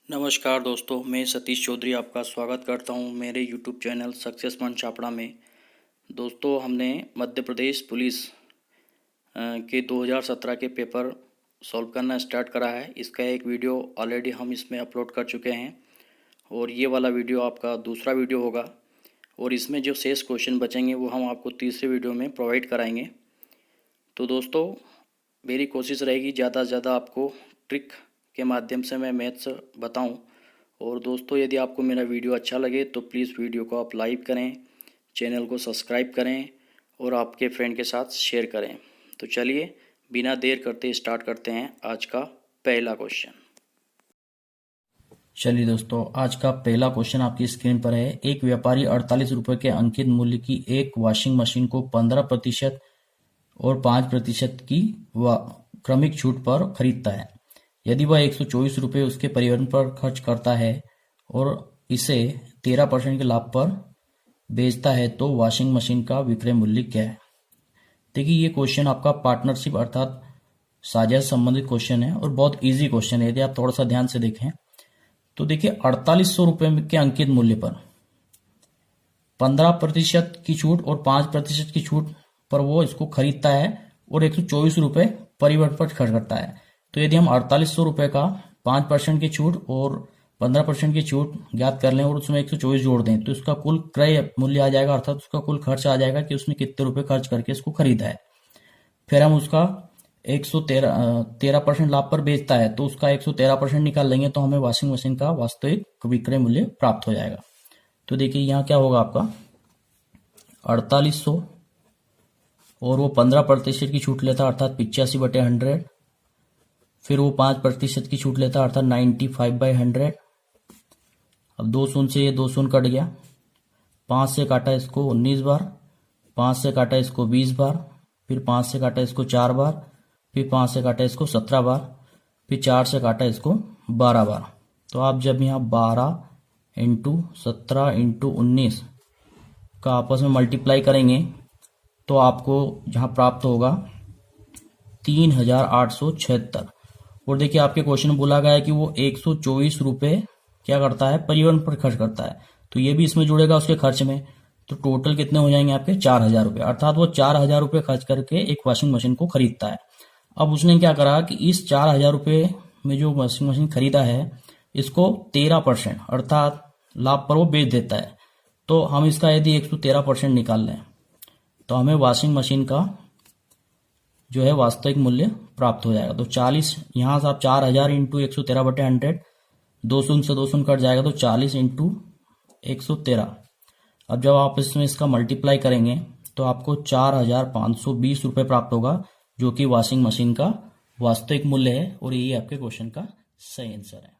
नमस्कार दोस्तों, मैं सतीश चौधरी आपका स्वागत करता हूं मेरे यूट्यूब चैनल सक्सेस मंच छापड़ा में। दोस्तों, हमने मध्य प्रदेश पुलिस के 2017 के पेपर सॉल्व करना स्टार्ट करा है। इसका एक वीडियो ऑलरेडी हम इसमें अपलोड कर चुके हैं और ये वाला वीडियो आपका दूसरा वीडियो होगा और इसमें जो शेष क्वेश्चन बचेंगे वो हम आपको तीसरे वीडियो में प्रोवाइड कराएंगे। तो दोस्तों, मेरी कोशिश रहेगी ज़्यादा से ज़्यादा आपको ट्रिक के माध्यम से मैं मैथ्स बताऊं। और दोस्तों, यदि आपको मेरा वीडियो अच्छा लगे तो प्लीज़ वीडियो को आप लाइक करें, चैनल को सब्सक्राइब करें और आपके फ्रेंड के साथ शेयर करें। तो चलिए बिना देर करते स्टार्ट करते हैं आज का पहला क्वेश्चन। चलिए दोस्तों, आज का पहला क्वेश्चन आपकी स्क्रीन पर है। एक व्यापारी 48 रुपये के अंकित मूल्य की एक वॉशिंग मशीन को 15% और 5% की क्रमिक छूट पर खरीदता है। यदि वह 124 रुपये उसके परिवहन पर खर्च करता है और इसे 13% के लाभ पर बेचता है तो वॉशिंग मशीन का विक्रय मूल्य क्या है? देखिए, ये क्वेश्चन आपका पार्टनरशिप अर्थात साझा से संबंधित क्वेश्चन है और बहुत इजी क्वेश्चन है। यदि आप थोड़ा सा ध्यान से देखें तो देखिए, 4800 रुपये के अंकित मूल्य पर 15% की छूट और 5% की छूट पर वो इसको खरीदता है और 124 रुपये परिवहन पर खर्च करता है। तो यदि हम 4800 रुपये का 5% की छूट और 15% की छूट ज्ञात कर लें और उसमें 124 जोड़ दें तो इसका कुल क्रय मूल्य आ जाएगा, अर्थात उसका कुल खर्च आ जाएगा कि उसने कितने रुपए खर्च करके इसको खरीदा है। फिर हम उसका 13% लाभ पर बेचता है तो उसका 113% निकाल लेंगे तो हमें वॉशिंग मशीन का वास्तविक विक्रय मूल्य प्राप्त हो जाएगा। तो देखिए, यहाँ क्या होगा आपका 4800 और वो 15% की छूट लेता अर्थात 85/100। फिर वो 5% की छूट लेता अर्थात 95/100। अब 2 शून्य से ये 2 शून्य कट गया, 5 से काटा इसको 19 बार, 5 से काटा इसको 20 बार, फिर 5 से काटा इसको 4 बार, फिर 5 से काटा इसको 17 बार, फिर 4 से काटा इसको 12 बार। तो आप जब यहाँ 12 इंटू 17 इंटू 19 का आपस में मल्टीप्लाई करेंगे तो आपको जहाँ प्राप्त होगा 3876। और देखिए, आपके क्वेश्चन में बोला गया है कि वो 124 रुपये क्या करता है, परिवहन पर खर्च करता है। तो ये भी इसमें जुड़ेगा उसके खर्च में। तो टोटल कितने हो जाएंगे आपके 4000 रुपये, अर्थात वो 4000 रुपये खर्च करके एक वॉशिंग मशीन को खरीदता है। अब उसने क्या करा कि इस 4000 रुपये में जो वॉशिंग मशीन खरीदा है इसको 13% अर्थात लाभ पर वो बेच देता है। तो हम इसका यदि 113% निकाल लें तो हमें वॉशिंग मशीन का जो है वास्तविक मूल्य प्राप्त हो जाएगा। तो 40 यहाँ से आप 4000 इंटू 113/100, 2 शून्य से 2 शून्य कट जाएगा तो 40 इंटू 113। अब जब आप इसमें इसका मल्टीप्लाई करेंगे तो आपको 4520 रुपये प्राप्त होगा, जो कि वॉशिंग मशीन का वास्तविक मूल्य है और यही आपके क्वेश्चन का सही आंसर है।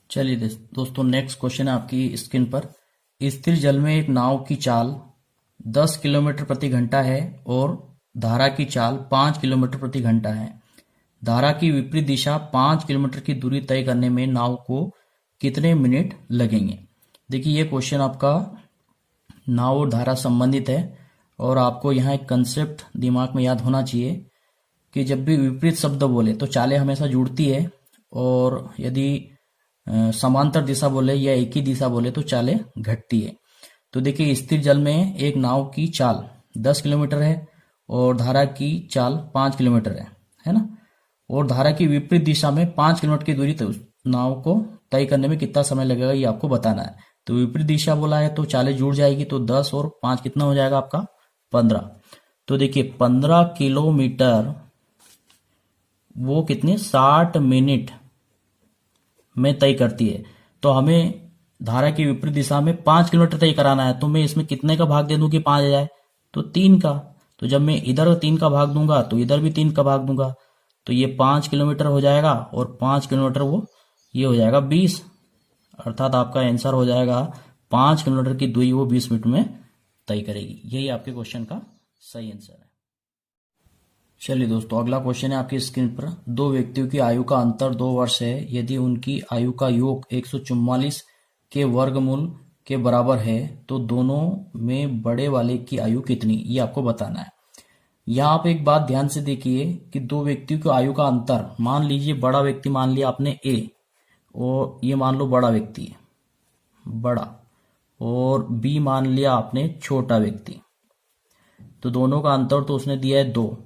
चलिए दोस्तों, नेक्स्ट क्वेश्चन है आपकी स्क्रीन पर। स्थिर जल में एक नाव की चाल 10 किलोमीटर प्रति घंटा है और धारा की चाल 5 किलोमीटर प्रति घंटा है। धारा की विपरीत दिशा 5 किलोमीटर की दूरी तय करने में नाव को कितने मिनट लगेंगे? देखिए, ये क्वेश्चन आपका नाव और धारा संबंधित है और आपको यहाँ एक कंसेप्ट दिमाग में याद होना चाहिए कि जब भी विपरीत शब्द बोले तो चालें हमेशा जुड़ती है और यदि समांतर दिशा बोले या एक ही दिशा बोले तो चालें घटती है। तो देखिए, स्थिर जल में एक नाव की चाल 10 किलोमीटर है और धारा की चाल 5 किलोमीटर है ना। और धारा की विपरीत दिशा में 5 किलोमीटर की दूरी नाव को तय करने में कितना समय लगेगा ये आपको बताना है। तो विपरीत दिशा बोला है तो चालें जुड़ जाएगी, तो 10 और 5 कितना हो जाएगा आपका 15। तो देखिए, 15 किलोमीटर वो कितने 60 मिनट में तय करती है। तो हमें धारा की विपरीत दिशा में 5 किलोमीटर तय कराना है, तो मैं इसमें कितने का भाग दे दूं कि 5 आ जाए? तो 3 का। तो जब मैं इधर 3 का भाग दूंगा तो इधर भी 3 का भाग दूंगा, तो ये 5 किलोमीटर हो जाएगा और 5 किलोमीटर वो ये हो जाएगा 20, अर्थात आपका आंसर हो जाएगा 5 किलोमीटर की दूरी वो 20 मिनट में तय करेगी। यही आपके क्वेश्चन का सही आंसर है। चलिए दोस्तों, अगला क्वेश्चन है आपकी स्क्रीन पर। 2 व्यक्तियों की आयु का अंतर 2 वर्ष है। यदि उनकी आयु का योग 144 के वर्गमूल के बराबर है तो दोनों में बड़े वाले की आयु कितनी, ये आपको बताना है। यहाँ आप एक बात ध्यान से देखिए कि 2 व्यक्तियों की आयु का अंतर, मान लीजिए बड़ा व्यक्ति मान लिया आपने ए और ये मान लो बड़ा व्यक्ति है, बड़ा, और बी मान लिया आपने छोटा व्यक्ति। तो दोनों का अंतर तो उसने दिया है 2,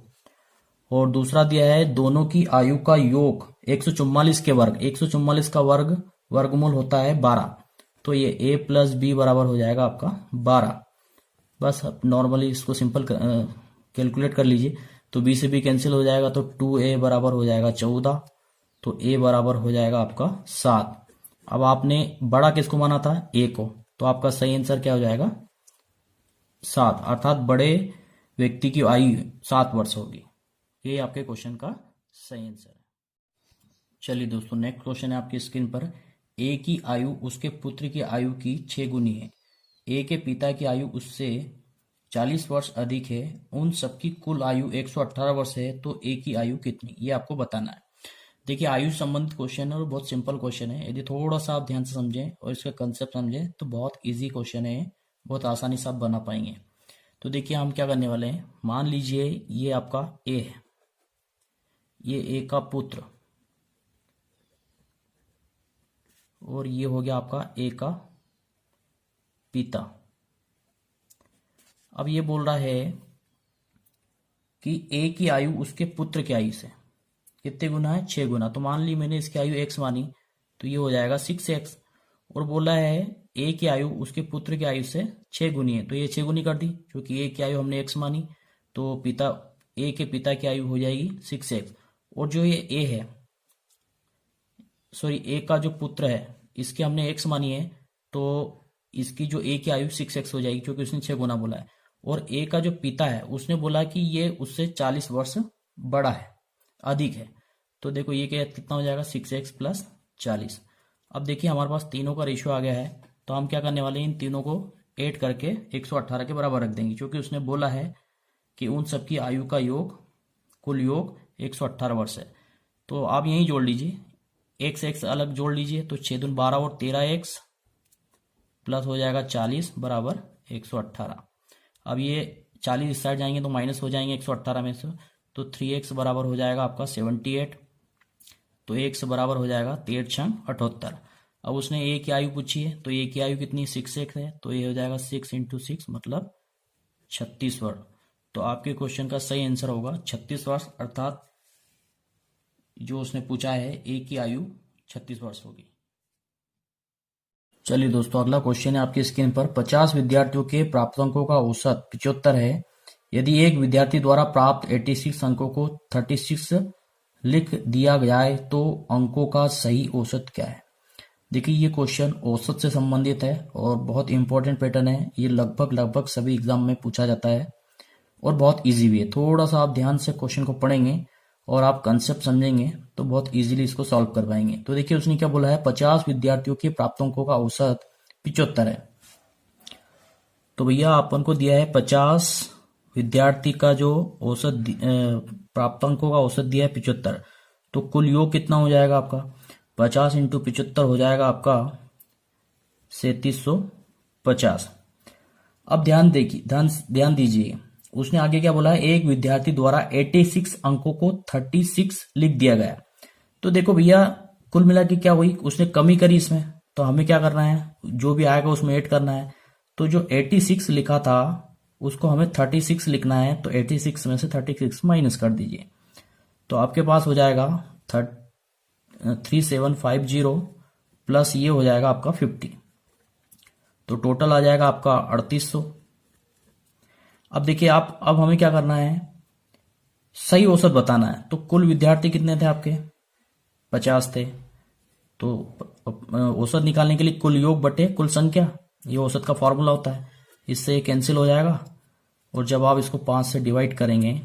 और दूसरा दिया है दोनों की आयु का योग 144 के वर्ग, 144 का वर्ग वर्गमूल होता है 12। तो ये a प्लस बी बराबर हो जाएगा आपका 12। बस नॉर्मली इसको सिंपल कैलकुलेट कर लीजिए। तो b से b कैंसिल हो जाएगा, तो 2a बराबर हो जाएगा 14, तो a बराबर हो जाएगा आपका 7। अब आपने बड़ा किसको माना था, a को, तो आपका सही आंसर क्या हो जाएगा 7, अर्थात बड़े व्यक्ति की आयु 7 वर्ष होगी। ये आपके क्वेश्चन का सही आंसर है। चलिए दोस्तों, नेक्स्ट क्वेश्चन है आपकी स्क्रीन पर। ए की आयु उसके पुत्र की आयु की 6 गुनी है। ए के पिता की आयु उससे 40 वर्ष अधिक है। उन सबकी कुल आयु 118 वर्ष है, तो ए की आयु कितनी, ये आपको बताना है। देखिए, आयु संबंधित क्वेश्चन है और बहुत सिंपल क्वेश्चन है। यदि थोड़ा सा आप ध्यान से समझें और इसका कंसेप्ट समझें तो बहुत इजी क्वेश्चन है, बहुत आसानी से आप बना पाएंगे। तो देखिए, हम क्या करने वाले हैं, मान लीजिए ये आपका ए है, ये ए का पुत्र, और ये हो गया आपका ए का पिता। अब ये बोल रहा है कि ए की आयु उसके पुत्र की आयु से कितने गुना है, 6 गुना। तो मान ली मैंने इसकी आयु x मानी, तो ये हो जाएगा 6x। और बोला है ए की आयु उसके पुत्र की आयु से 6 गुनी है, तो ये 6 गुनी कर दी, क्योंकि ए की आयु हमने x मानी, तो ए के पिता की आयु हो जाएगी 6x। और जो ये ए है, सॉरी, ए का जो पुत्र है, इसके हमने x मानी है, तो इसकी जो ए की आयु 6x हो जाएगी, क्योंकि उसने 6 गुना बोला है। और ए का जो पिता है, उसने बोला कि ये उससे 40 वर्ष बड़ा है, अधिक है। तो देखो ये कितना हो जाएगा, 6x प्लस 40। अब देखिए, हमारे पास तीनों का रेशियो आ गया है, तो हम क्या करने वाले हैं, इन तीनों को ऐड करके 118 के बराबर रख देंगे, क्योंकि उसने बोला है कि उन सबकी आयु का योग, कुल योग 118 वर्ष है। तो आप यहीं जोड़ लीजिए, x अलग जोड़ लीजिए, तो 6 दूनी 12 और 13x प्लस हो जाएगा 40 बराबर 118। अब ये 40 इस साइड जाएंगे तो माइनस हो जाएंगे 118 में से, तो 3x बराबर हो जाएगा आपका 78, तो x बराबर हो जाएगा 13 छंग 78। अब उसने a की आयु पूछी है, तो a की आयु कितनी 6x है, तो ये हो जाएगा 6 × 6 मतलब 36 वर्ष। तो आपके क्वेश्चन का सही आंसर होगा 36 वर्ष, अर्थात जो उसने पूछा है ए की आयु 36 वर्ष होगी। चलिए दोस्तों, अगला क्वेश्चन है आपकी स्क्रीन पर। 50 विद्यार्थियों के प्राप्तांकों का औसत 75 है। यदि एक विद्यार्थी द्वारा प्राप्त 86 अंकों को 36 लिख दिया जाए तो अंकों का सही औसत क्या है। देखिए, ये क्वेश्चन औसत से संबंधित है और बहुत इंपॉर्टेंट पैटर्न है। ये लगभग सभी एग्जाम में पूछा जाता है और बहुत इजी भी है। थोड़ा सा आप ध्यान से क्वेश्चन को पढ़ेंगे और आप कंसेप्ट समझेंगे तो बहुत इजीली इसको सॉल्व कर पाएंगे। तो देखिए, उसने क्या बोला है, 50 विद्यार्थियों के प्राप्तांकों का औसत 75 है। तो भैया अपन को दिया है 50 विद्यार्थी का जो औसत प्राप्तांकों का औसत दिया है 75, तो कुल योग कितना हो जाएगा आपका, 50 × 75 हो जाएगा आपका 3750। अब ध्यान दीजिए, उसने आगे क्या बोला है, एक विद्यार्थी द्वारा 86 अंकों को 36 लिख दिया गया। तो देखो भैया, कुल मिला के क्या हुई, उसने कमी करी इसमें, तो हमें क्या करना है, जो भी आएगा उसमें ऐड करना है। तो जो 86 लिखा था उसको हमें 36 लिखना है, तो 86 में से 36 माइनस कर दीजिए, तो आपके पास हो जाएगा 3750 प्लस ये हो जाएगा आपका 50, तो टोटल आ जाएगा आपका 3800। अब देखिए, अब हमें क्या करना है, सही औसत बताना है। तो कुल विद्यार्थी कितने थे आपके, 50 थे, तो औसत निकालने के लिए कुल योग बटे कुल संख्या, ये औसत का फॉर्मूला होता है, इससे कैंसिल हो जाएगा। और जब आप इसको 5 से डिवाइड करेंगे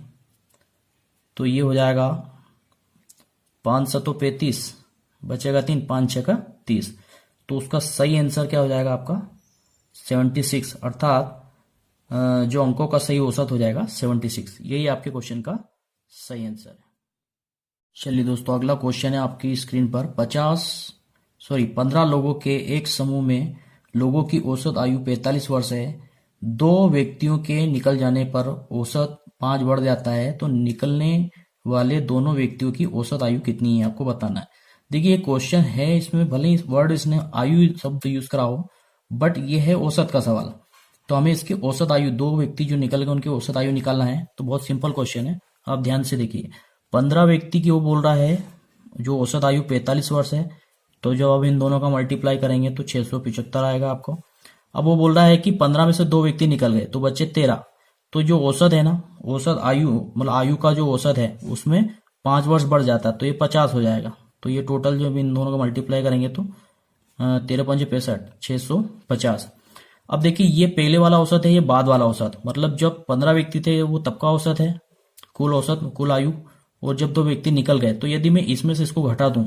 तो ये हो जाएगा 5 7 35, बचेगा 3, 5 6 30, तो उसका सही आंसर क्या हो जाएगा आपका 76, अर्थात जो अंकों का सही औसत हो जाएगा 76। यही आपके क्वेश्चन का सही आंसर है। चलिए दोस्तों, अगला क्वेश्चन है आपकी स्क्रीन पर। 15 लोगों के एक समूह में लोगों की औसत आयु 45 वर्ष है। 2 व्यक्तियों के निकल जाने पर औसत 5 बढ़ जाता है, तो निकलने वाले दोनों व्यक्तियों की औसत आयु कितनी है आपको बताना है। देखिए क्वेश्चन है इसमें, भले ही वर्ड इसने आयु शब्द यूज करा हो, बट ये है औसत का सवाल। तो हमें इसकी औसत आयु, दो व्यक्ति जो निकल गए उनकी औसत आयु निकालना है। तो बहुत सिंपल क्वेश्चन है, आप ध्यान से देखिए। 15 व्यक्ति की वो बोल रहा है जो औसत आयु 45 वर्ष है। तो जब आप इन दोनों का मल्टीप्लाई करेंगे तो 675 आएगा आपको। अब वो बोल रहा है कि 15 में से दो व्यक्ति निकल गए तो बचे 13। तो जो औसत है ना, औसत आयु मतलब आयु का जो औसत है उसमें 5 वर्ष बढ़ जाता है, तो ये 50 हो जाएगा। तो ये टोटल जो इन दोनों का मल्टीप्लाई करेंगे तो 13 पंजे 65, 650। अब देखिए ये पहले वाला औसत है, ये बाद वाला औसत, मतलब जब 15 व्यक्ति थे वो तब का औसत है, कुल औसत, कुल आयु। और जब दो व्यक्ति निकल गए तो यदि मैं इसमें से इसको घटा दूं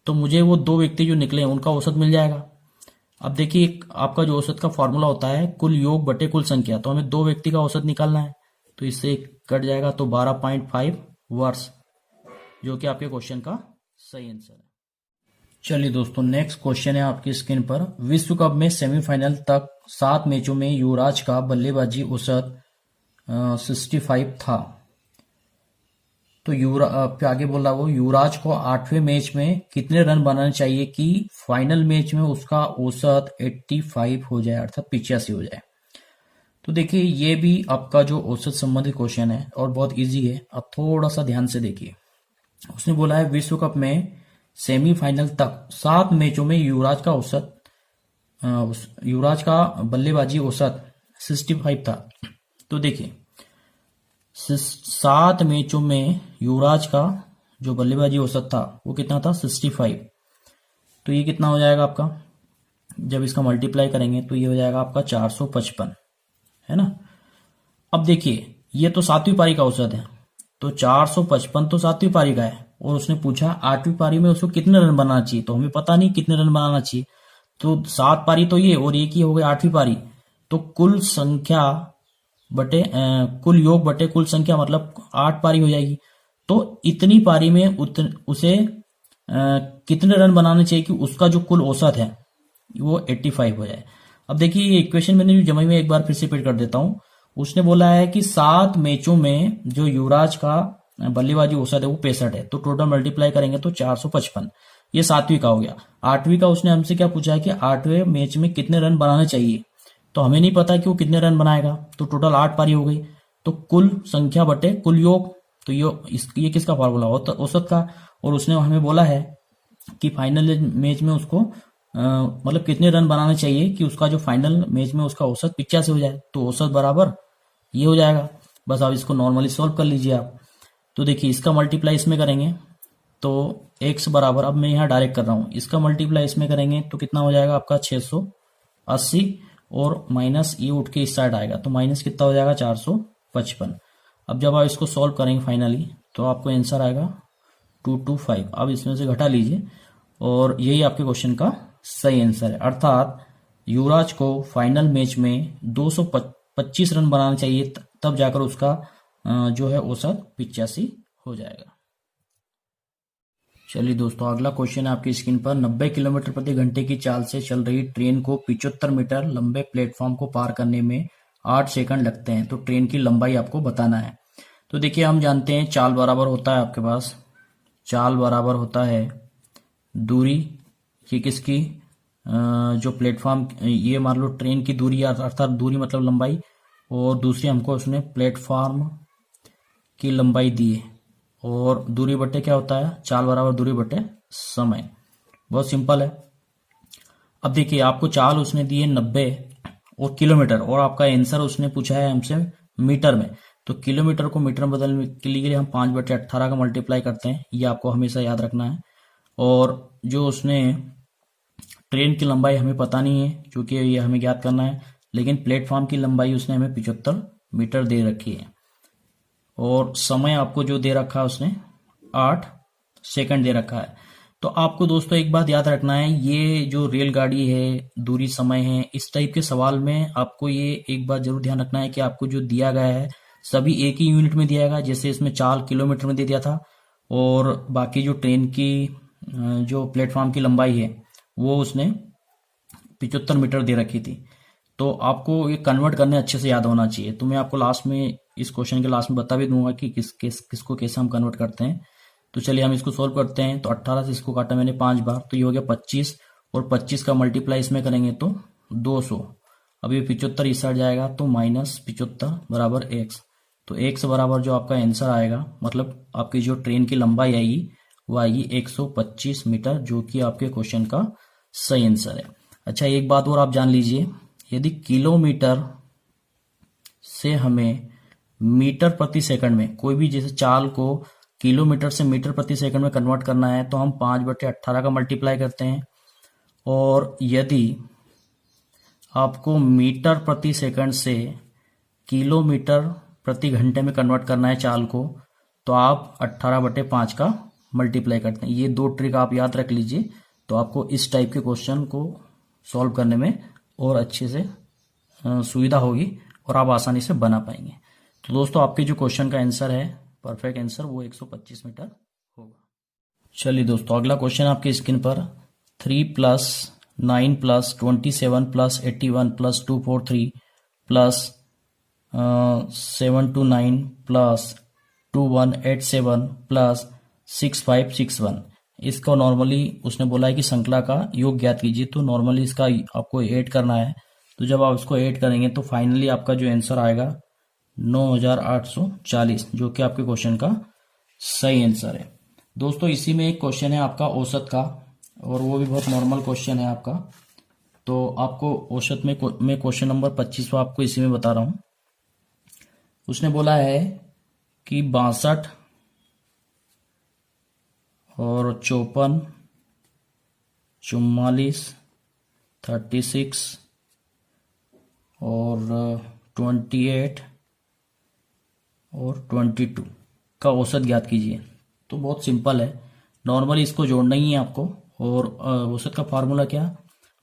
तो मुझे वो दो व्यक्ति जो निकले उनका औसत मिल जाएगा। अब देखिए आपका जो औसत का फॉर्मूला होता है कुल योग बटे कुल संख्या, तो हमें दो व्यक्ति का औसत निकालना है, तो इससे कट जाएगा तो 12.5 वर्ष, जो कि आपके क्वेश्चन का सही आंसर है। चलिए दोस्तों, नेक्स्ट क्वेश्चन है आपकी स्क्रीन पर। विश्व कप में सेमीफाइनल तक 7 मैचों में युवराज का बल्लेबाजी औसत 65 था। तो युवराज आगे बोल रहा वो युवराज को 8वें मैच में कितने रन बनाने चाहिए कि फाइनल मैच में उसका औसत 85 हो जाए, अर्थात 85 हो जाए। तो देखिए ये भी आपका जो औसत संबंधित क्वेश्चन है और बहुत इजी है। आप थोड़ा सा ध्यान से देखिए। उसने बोला है विश्व कप में सेमीफाइनल तक 7 मैचों में युवराज का औसत, युवराज का बल्लेबाजी औसत 65 था। तो देखिए 7 मैचों में युवराज का जो बल्लेबाजी औसत था वो कितना था, 65। तो ये कितना हो जाएगा आपका, जब इसका मल्टीप्लाई करेंगे तो ये हो जाएगा आपका 455, है ना। अब देखिए ये तो 7वीं पारी का औसत है, तो 455 तो 7वीं पारी का है, और उसने पूछा 8वीं पारी में उसको कितने रन बनाना चाहिए, तो हमें पता नहीं कितने रन बनाना चाहिए। तो 7 पारी तो ये, और ये की हो गई 8वीं पारी, तो कुल संख्या बटे कुल योग बटे कुल संख्या, मतलब 8 पारी हो जाएगी। तो इतनी पारी में उसे कितने रन बनाने चाहिए कि उसका जो कुल औसत है वो 85 हो जाए। अब देखिए ये इक्वेशन मैंने जो जमाई में एक बार फिर से रिपीट कर देता हूं। उसने बोला है कि 7 मैचों में जो युवराज का बल्लेबाजी औसत है वो 65 है, तो टोटल मल्टीप्लाई करेंगे तो 455। ये 7वीं का हो गया। 8वीं का उसने हमसे क्या पूछा है कि 8वें मैच में कितने रन बनाने चाहिए, तो हमें नहीं पता कि वो कितने रन बनाएगा। तो टोटल 8 पारी हो गई, तो कुल संख्या बटे कुल योग, तो ये किसका फॉर्मूला होता, औसत का। और उसने हमें बोला है कि फाइनल मैच में उसको मतलब कितने रन बनाने चाहिए कि उसका जो फाइनल मैच में उसका औसत 85 हो जाए। तो औसत बराबर ये हो जाएगा। बस आप इसको नॉर्मली सॉल्व कर लीजिए आप। तो देखिए इसका मल्टीप्लाई इसमें करेंगे तो x बराबर, अब मैं यहाँ डायरेक्ट कर रहा हूँ, इसका मल्टीप्लाई इसमें करेंगे तो कितना हो जाएगा आपका 680, और माइनस ये उठ के इस साइड आएगा, तो माइनस कितना हो जाएगा 455। अब जब आप इसको सॉल्व करेंगे फाइनली तो आपको आंसर आएगा 225। अब इसमें से घटा लीजिए और यही आपके क्वेश्चन का सही आंसर है। अर्थात युवराज को फाइनल मैच में 225 रन बनाना चाहिए, तब जाकर उसका जो है औसत 85 हो जाएगा। चलिए दोस्तों, अगला क्वेश्चन है आपकी स्क्रीन पर। 90 किलोमीटर प्रति घंटे की चाल से चल रही ट्रेन को 75 मीटर लंबे प्लेटफॉर्म को पार करने में 8 सेकंड लगते हैं, तो ट्रेन की लंबाई आपको बताना है। तो देखिए हम जानते हैं चाल बराबर होता है आपके पास, चाल बराबर होता है दूरी, ये किसकी, जो प्लेटफॉर्म, ये मान लो ट्रेन की दूरी, अर्थात दूरी मतलब लंबाई, और दूसरी हमको उसने प्लेटफॉर्म की लंबाई दी है, और दूरी बटे क्या होता है, चाल बराबर दूरी बटे समय। बहुत सिंपल है। अब देखिए आपको चाल उसने दी है 90 और किलोमीटर, और आपका आंसर उसने पूछा है हमसे मीटर में। तो किलोमीटर को मीटर में बदलने के लिए हम 5/18 का मल्टीप्लाई करते हैं, ये आपको हमेशा याद रखना है। और जो उसने ट्रेन की लंबाई हमें पता नहीं है, क्योंकि ये हमें ज्ञात करना है, लेकिन प्लेटफॉर्म की लंबाई उसने हमें 75 मीटर दे रखी है। और समय आपको जो दे रखा है उसने 8 सेकंड दे रखा है। तो आपको दोस्तों एक बात याद रखना है, ये जो रेलगाड़ी है, दूरी, समय है, इस टाइप के सवाल में आपको ये एक बात जरूर ध्यान रखना है कि आपको जो दिया गया है सभी एक ही यूनिट में दिया गया। जैसे इसमें चाल किलोमीटर में दे दिया था, और बाकी जो ट्रेन की जो प्लेटफॉर्म की लंबाई है वो उसने 75 मीटर दे रखी थी। तो आपको ये कन्वर्ट करने अच्छे से याद होना चाहिए। तो मैं आपको लास्ट में, इस क्वेश्चन के लास्ट में बता भी दूंगा कि किसको कैसे हम कन्वर्ट करते हैं। तो चलिए हम इसको सोल्व करते हैं। तो 18 से इसको काटा मैंने 5 बार, तो ये हो गया 25, और 25 का मल्टीप्लाई इसमें करेंगे तो 200। अब ये 75 इस साइड जाएगा तो -75 बराबर x। तो x बराबर जो आपका आंसर आएगा, मतलब आपकी जो ट्रेन की लंबाई आएगी वो आएगी 125 मीटर, जो कि आपके क्वेश्चन का सही आंसर है। अच्छा, एक बात और आप जान लीजिए, यदि किलोमीटर से हमें मीटर प्रति सेकंड में, कोई भी जैसे चाल को किलोमीटर से मीटर प्रति सेकंड में कन्वर्ट करना है तो हम 5/18 का मल्टीप्लाई करते हैं, और यदि आपको मीटर प्रति सेकंड से किलोमीटर प्रति घंटे में कन्वर्ट करना है चाल को, तो आप 18/5 का मल्टीप्लाई करते हैं। ये 2 ट्रिक आप याद रख लीजिए, तो आपको इस टाइप के क्वेश्चन को सॉल्व करने में और अच्छे से सुविधा होगी और आप आसानी से बना पाएंगे। तो दोस्तों, आपके जो क्वेश्चन का आंसर है, परफेक्ट आंसर, वो 125 मीटर होगा। चलिए दोस्तों, अगला क्वेश्चन आपकी स्क्रीन पर 3 + 9 + 27 + 81 + 243 + 729 + 2187 + 6561। इसको नॉर्मली उसने बोला है कि संख्या का योग ज्ञात कीजिए, तो नॉर्मली इसका आपको ऐड करना है। तो जब आप इसको ऐड करेंगे तो फाइनली आपका जो आंसर आएगा 9840, जो कि आपके क्वेश्चन का सही आंसर है। दोस्तों, इसी में एक क्वेश्चन है आपका औसत का, और वो भी बहुत नॉर्मल क्वेश्चन है आपका। तो आपको औसत में क्वेश्चन नंबर 25 आपको इसी में बता रहा हूं। उसने बोला है कि 62 और 54, 44, 36 और 28 और 22 का औसत ज्ञात कीजिए। तो बहुत सिंपल है, नॉर्मली इसको जोड़ना ही है आपको। और औसत का फार्मूला क्या,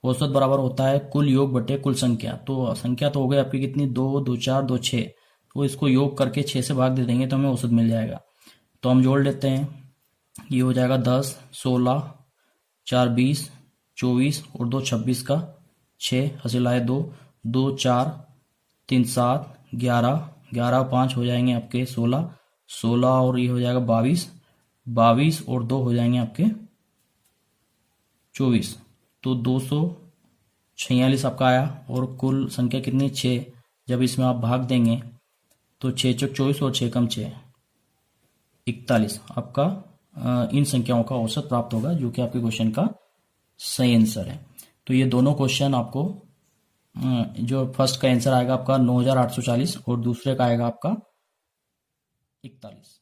औसत बराबर होता है कुल योग बटे कुल संख्या। तो संख्या तो हो गई आपकी कितनी, 2, 2, 4, 2, 6। तो इसको योग करके 6 से भाग दे देंगे तो हमें औसत मिल जाएगा। तो हम जोड़ लेते हैं, ये हो जाएगा 10, 16, 4, 20, 24 और 2, 26 का 6, हासिल आए 2, 2, 4, 3, 7, 11, 11, 5 हो जाएंगे आपके 16, 16 और ये हो जाएगा 22, 22 और 2 हो जाएंगे आपके 24। तो 246 आपका आया, और कुल संख्या कितनी, 6। जब इसमें आप भाग देंगे तो 6 चौक 24 और 6 कम 6 41, आपका इन संख्याओं का औसत प्राप्त होगा, जो कि आपके क्वेश्चन का सही आंसर है। तो ये दोनों क्वेश्चन आपको, जो फर्स्ट का आंसर आएगा आपका 9840 और दूसरे का आएगा आपका 41।